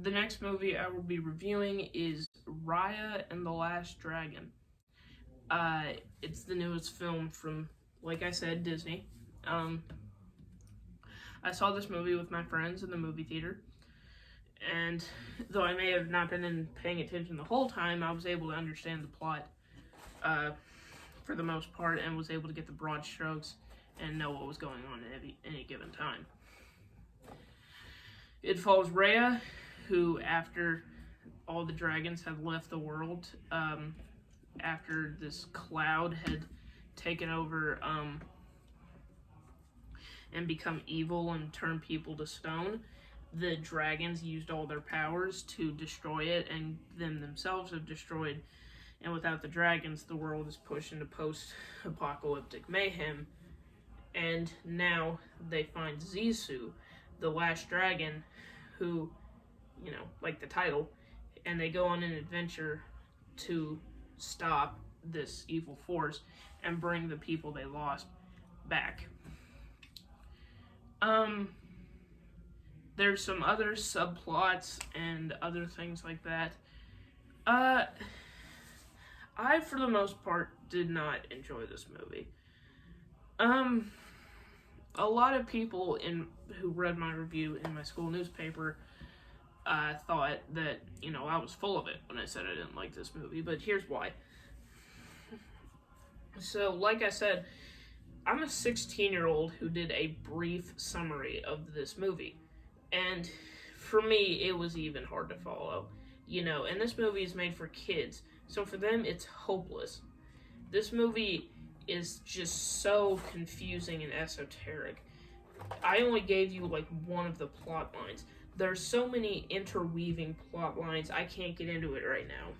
the next movie I will be reviewing is Raya and the Last Dragon. It's the newest film from, like I said, Disney. I saw this movie with my friends in the movie theater, and though I may have not been paying attention the whole time, I was able to understand the plot for the most part, and was able to get the broad strokes and know what was going on at any given time. It follows Raya, who, after all the dragons had left the world, after this cloud had taken over and become evil and turned people to stone, the dragons used all their powers to destroy it, and them themselves have destroyed. And without the dragons, the world is pushed into post-apocalyptic mayhem. And now they find Zisu, the last dragon, who, like the title, and they go on an adventure to stop this evil force and bring the people they lost back. There's some other subplots and other things like that. I, for the most part, did not enjoy this movie. A lot of people who read my review in my school newspaper thought that, I was full of it when I said I didn't like this movie, but here's why. So, like I said, I'm a 16-year-old who did a brief summary of this movie, and for me, it was even hard to follow, and this movie is made for kids, so for them, it's hopeless. This movie is just so confusing and esoteric. I only gave you, one of the plot lines. There's so many interweaving plot lines, I can't get into it right now.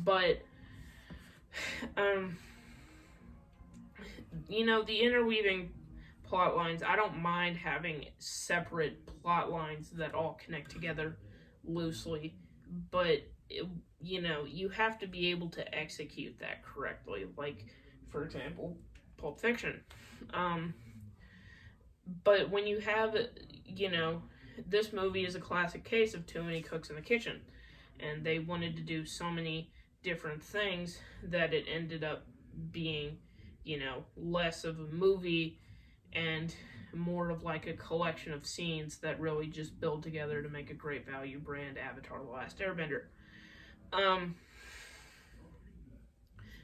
But, the interweaving plot lines, I don't mind having separate plot lines that all connect together loosely, but, you have to be able to execute that correctly, like, for example, Pulp Fiction. But when you have, this movie is a classic case of too many cooks in the kitchen, and they wanted to do so many different things that it ended up being, less of a movie and more of like a collection of scenes that really just build together to make a great value brand Avatar: The Last Airbender.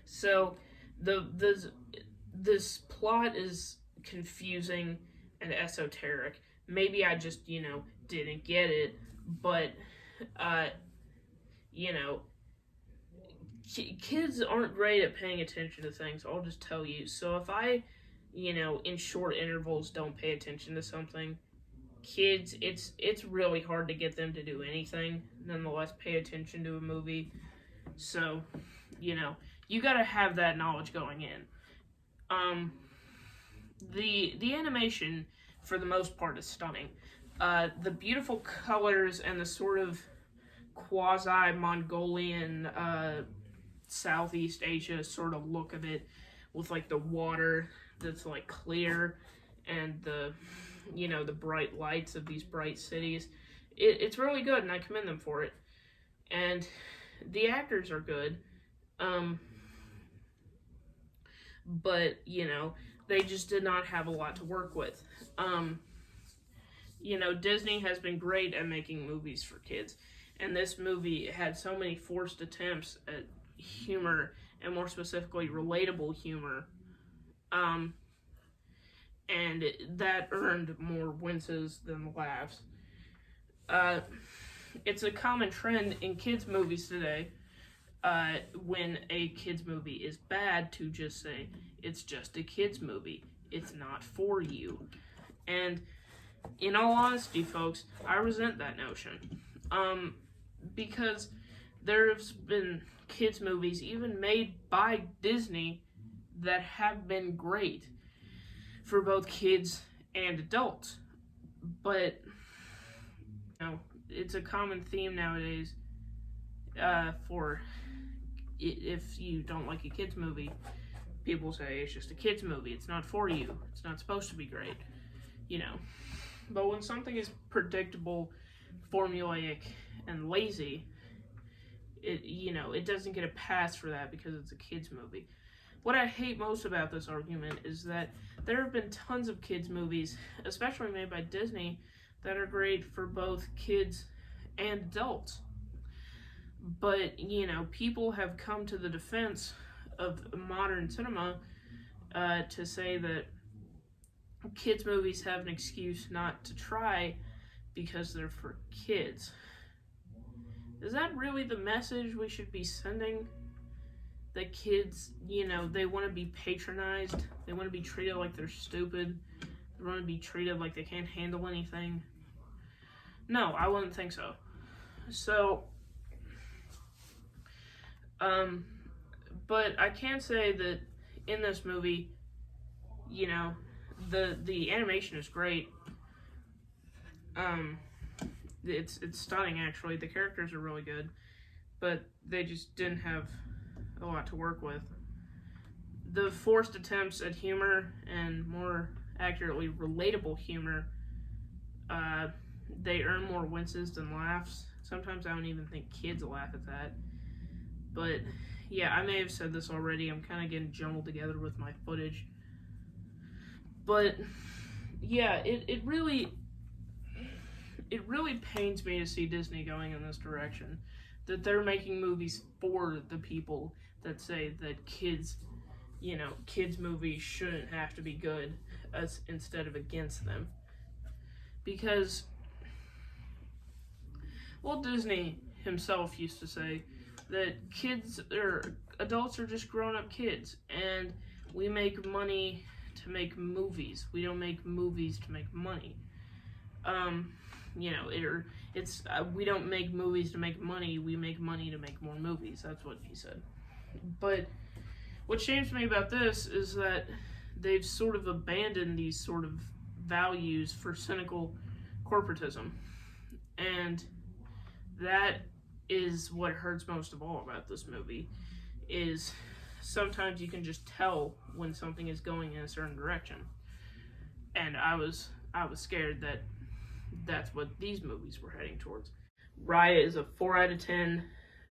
So this plot is confusing and esoteric. Maybe I just, didn't get it, but, kids aren't great at paying attention to things, I'll just tell you. So if I, in short intervals don't pay attention to something, kids, it's really hard to get them to do anything, nonetheless pay attention to a movie. So, you gotta have that knowledge going in. The animation, for the most part, is stunning. The beautiful colors and the sort of quasi-Mongolian, Southeast Asia sort of look of it, with, the water that's, clear, and the bright lights of these bright cities. It's really good, and I commend them for it. And the actors are good. But, they just did not have a lot to work with. Disney has been great at making movies for kids, and this movie had so many forced attempts at humor, and more specifically, relatable humor, and that earned more winces than laughs. It's a common trend in kids' movies today, when a kids' movie is bad, to just say, it's just a kids' movie. It's not for you. And in all honesty, folks, I resent that notion. Because there's been kids' movies, even made by Disney, that have been great for both kids and adults. But, it's a common theme nowadays, for if you don't like a kids' movie, people say it's just a kids' movie, it's not for you, it's not supposed to be great, But when something is predictable, formulaic and lazy, it doesn't get a pass for that because it's a kids movie. What I hate most about this argument is that there have been tons of kids movies, especially made by Disney, that are great for both kids and adults. But, people have come to the defense of modern cinema to say that kids movies have an excuse not to try because they're for kids. Is that really the message we should be sending? That kids, they want to be patronized. They want to be treated like they're stupid. They want to be treated like they can't handle anything. No, I wouldn't think so. So, but I can say that in this movie, the animation is great. It's stunning actually. The characters are really good, but they just didn't have a lot to work with. The forced attempts at humor, and more accurately, relatable humor, they earn more winces than laughs. Sometimes I don't even think kids laugh at that. But yeah, I may have said this already. I'm kind of getting jumbled together with my footage. But yeah, it really pains me to see Disney going in this direction. That they're making movies for the people that say that kids movies shouldn't have to be good instead of against them. Because Walt Disney himself used to say that kids or adults are just grown-up kids, and we make money to make movies. We don't make movies to make money. We don't make movies to make money. We make money to make more movies. That's what he said. But what shames me about this is that they've sort of abandoned these sort of values for cynical corporatism. And that is what hurts most of all about this movie, is sometimes you can just tell when something is going in a certain direction. And I was scared that that's what these movies were heading towards. Raya is a 4 out of 10.